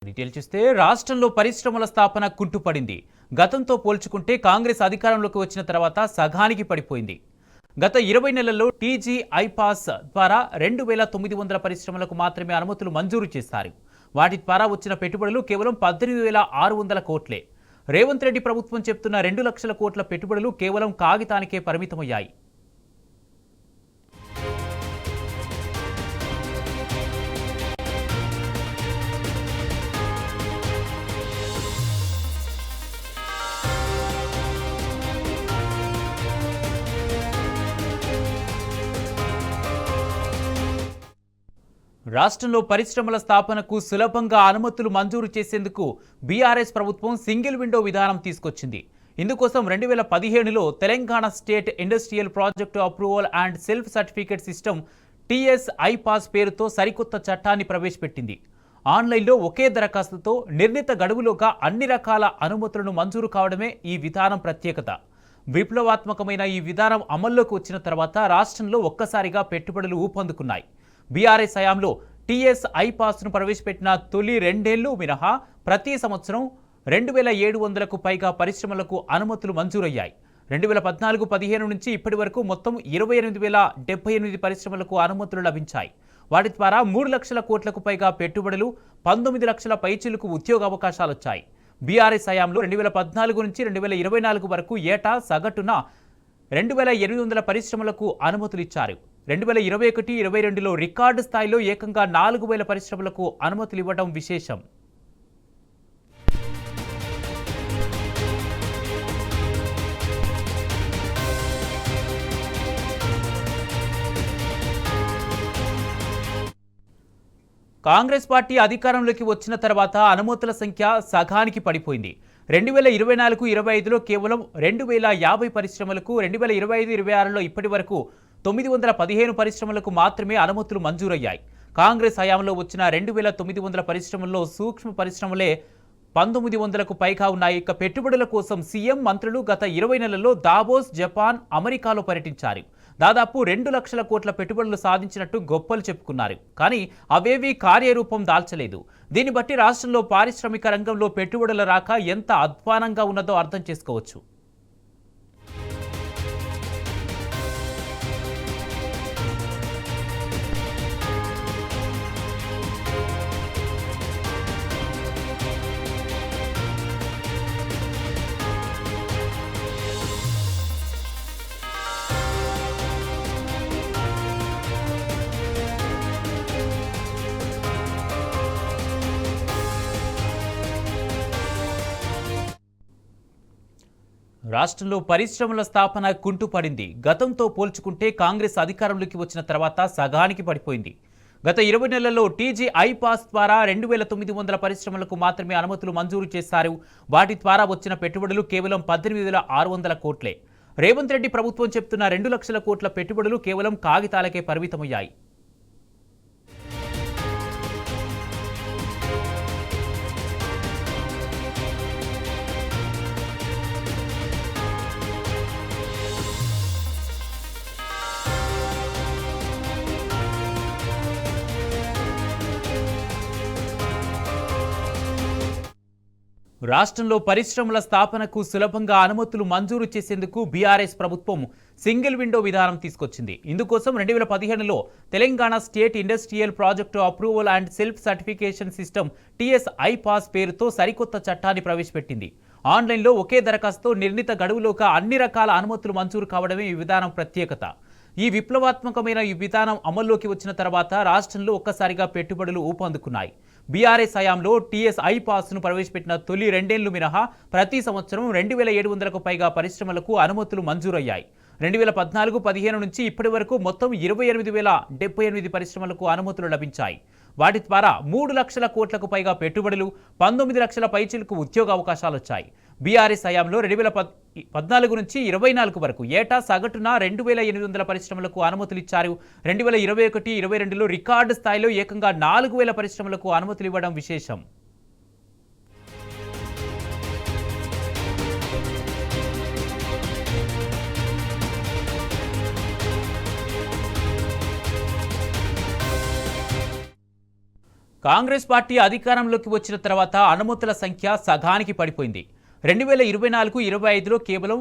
Detail చూస్తే రాష్ట్రంలో పరిశ్రమల స్థాపన కుంటుపడింది. గతంతో పోల్చుకుంటే కాంగ్రెస్ అధికారంలోకి వచ్చిన తర్వాత సగానికి పడిపోయింది. గత 20 నెలల్లో టీజీ ఐపాస్ ద్వారా 2900 పరిశ్రమలకు మాత్రమే అనుమతులు మంజూరు చేశారు. వాటి ద్వారా వచ్చిన పెట్టుబడులు కేవలం 18,600 కోట్లే. రేవంత్ రెడ్డి ప్రభుత్వం చెప్తున్న 2 లక్షల కోట్ల పెట్టుబడులు కేవలం కాగితానికే పరిమితమయ్యాయి. రాష్ట్రంలో పరిశ్రమల స్థాపనకు సులభంగా అనుమతులు మంజూరు చేసేందుకు బీఆర్ఎస్ ప్రభుత్వం సింగిల్ విండో విధానం తీసుకొచ్చింది. ఇందుకోసం 2015లో Telangana state industrial project approval and self certificate system TS iPASS పేరుతో సరికొత్త చట్టాన్ని ప్రవేశపెట్టింది. ఆన్లైన్లో ఒకే దరఖాస్తుతో నిర్ణీత గడువులోగా అన్ని రకాల అనుమతులను మంజూరు కావడమే ఈ విధానం ప్రత్యేకత. విప్లవాత్మకమైన ఈ విధానం అమల్లోకి వచ్చిన తర్వాత రాష్ట్రంలో ఒక్కసారిగా పెట్టుబడులు ఊపందుకున్నాయి. బీఆర్ఎస్ హయాంలో టీఎస్ ఐపాస్ను ప్రవేశపెట్టిన తొలి 2 ఏళ్లు మినహా ప్రతి సంవత్సరం 2700కు పైగా పరిశ్రమలకు అనుమతులు మంజూరయ్యాయి. 2014-15 నుంచి ఇప్పటి వరకు మొత్తం 28,078 పరిశ్రమలకు అనుమతులు లభించాయి. వాటి ద్వారా 3 లక్షల కోట్లకు పైగా పెట్టుబడులు, 19 లక్షల పైచిలకు ఉద్యోగ అవకాశాలు వచ్చాయి. బీఆర్ఎస్ హయాంలో 2014 నుంచి 2024 వరకు ఏటా సగటున 2,800 పరిశ్రమలకు అనుమతులు ఇచ్చారు. 2021-22లో రికార్డు స్థాయిలో ఏకంగా 4,000 పరిశ్రమలకు అనుమతులు ఇవ్వడం విశేషం. కాంగ్రెస్ పార్టీ అధికారంలోకి వచ్చిన తర్వాత అనుమతుల సంఖ్య సగానికి పడిపోయింది. 2024-25లో కేవలం 2,050 పరిశ్రమలకు, 2025-26లో ఇప్పటి వరకు 915 పరిశ్రమలకు మాత్రమే అనుమతులు మంజూరయ్యాయి. కాంగ్రెస్ హయాంలో వచ్చిన 2,900 పరిశ్రమల్లో సూక్ష్మ పరిశ్రమలే 1900కు పైగా ఉన్నాయి. ఇక పెట్టుబడుల కోసం సీఎం మంత్రులు గత 20 నెలల్లో దావోస్, జపాన్, అమెరికాలో పర్యటించారు. దాదాపు 2 లక్షల కోట్ల పెట్టుబడులు సాధించినట్టు గొప్పలు చెప్పుకున్నారు. కానీ అవేవీ కార్యరూపం దాల్చలేదు. దీన్ని బట్టి రాష్ట్రంలో పారిశ్రామిక రంగంలో పెట్టుబడుల రాక ఎంత అధ్వానంగా ఉన్నదో అర్థం చేసుకోవచ్చు. రాష్ట్రంలో పరిశ్రమల స్థాపన కుంటుపడింది. గతంతో పోల్చుకుంటే కాంగ్రెస్ అధికారంలోకి వచ్చిన తర్వాత సగానికి పడిపోయింది. గత 20 నెలల్లో టీజీ ఐపాస్ ద్వారా 2,900 పరిశ్రమలకు మాత్రమే అనుమతులు మంజూరు చేశారు. వాటి ద్వారా వచ్చిన పెట్టుబడులు కేవలం 18,600 కోట్లే. రేవంత్ రెడ్డి ప్రభుత్వం చెప్తున్న 2 లక్షల కోట్ల పెట్టుబడులు కేవలం కాగితాలకే పరిమితమయ్యాయి. రాష్ట్రంలో పరిశ్రమల స్థాపనకు సులభంగా అనుమతులు మంజూరు చేసేందుకు బీఆర్ఎస్ ప్రభుత్వం సింగిల్ విండో విధానం తీసుకొచ్చింది. ఇందుకోసం 2015లో Telangana state industrial project approval and self certification system TS iPASS పేరుతో సరికొత్త చట్టాన్ని ప్రవేశపెట్టింది. ఆన్లైన్లో ఒకే దరఖాస్తుతో నిర్ణీత గడువులోగా అన్ని రకాల అనుమతులు మంజూరు కావడమే ఈ విధానం ప్రత్యేకత. ఈ విప్లవాత్మకమైన ఈ విధానం అమల్లోకి వచ్చిన తర్వాత రాష్ట్రంలో ఒక్కసారిగా పెట్టుబడులు ఊపందుకున్నాయి. బీఆర్ఎస్ హయాంలో టీఎస్ ఐపాస్ను ప్రవేశపెట్టిన తొలి 2 ఏళ్లు మినహా ప్రతి సంవత్సరం 2,700కు పైగా పరిశ్రమలకు అనుమతులు మంజూరయ్యాయి. 2014-15 నుంచి ఇప్పటి వరకు మొత్తం 28,078 పరిశ్రమలకు అనుమతులు లభించాయి. వాటి ద్వారా 3 లక్షల కోట్లకు పైగా పెట్టుబడులు, 19 లక్షల పైచిలకు ఉద్యోగ అవకాశాలు వచ్చాయి. బీఆర్ఎస్ హయాంలో 2014 నుంచి 24 వరకు ఏటా సగటున 2,800 పరిశ్రమలకు అనుమతులు ఇచ్చారు. 2021-22లో రికార్డు స్థాయిలో ఏకంగా 4,000 పరిశ్రమలకు అనుమతులు ఇవ్వడం విశేషం. కాంగ్రెస్ పార్టీ అధికారంలోకి వచ్చిన తర్వాత అనుమతుల సంఖ్య సగానికి పడిపోయింది. 2024-25లో కేవలం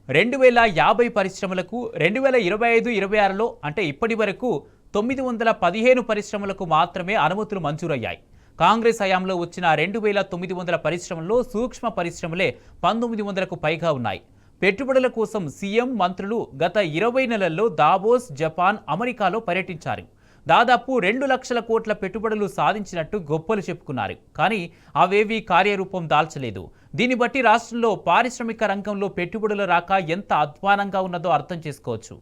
2050 పరిశ్రమలకు, 2025-26లో అంటే ఇప్పటి వరకు 915 పరిశ్రమలకు మాత్రమే అనుమతులు మంజూరయ్యాయి. కాంగ్రెస్ హయాంలో వచ్చిన 2900 పరిశ్రమల్లో సూక్ష్మ పరిశ్రమలే 1900కు పైగా ఉన్నాయి. పెట్టుబడుల కోసం సీఎం, మంత్రులు గత 20 నెలల్లో దావోస్, జపాన్, అమెరికాలో పర్యటించారు. దాదాపు 2 లక్షల కోట్ల పెట్టుబడులు సాధించినట్టు గొప్పలు చెప్పుకున్నారు. కానీ అవేవీ కార్యరూపం దాల్చలేదు. దీన్ని బట్టి రాష్ట్రంలో పారిశ్రామిక రంగంలో పెట్టుబడుల రాక ఎంత అధ్వానంగా ఉన్నదో అర్థం చేసుకోవచ్చు.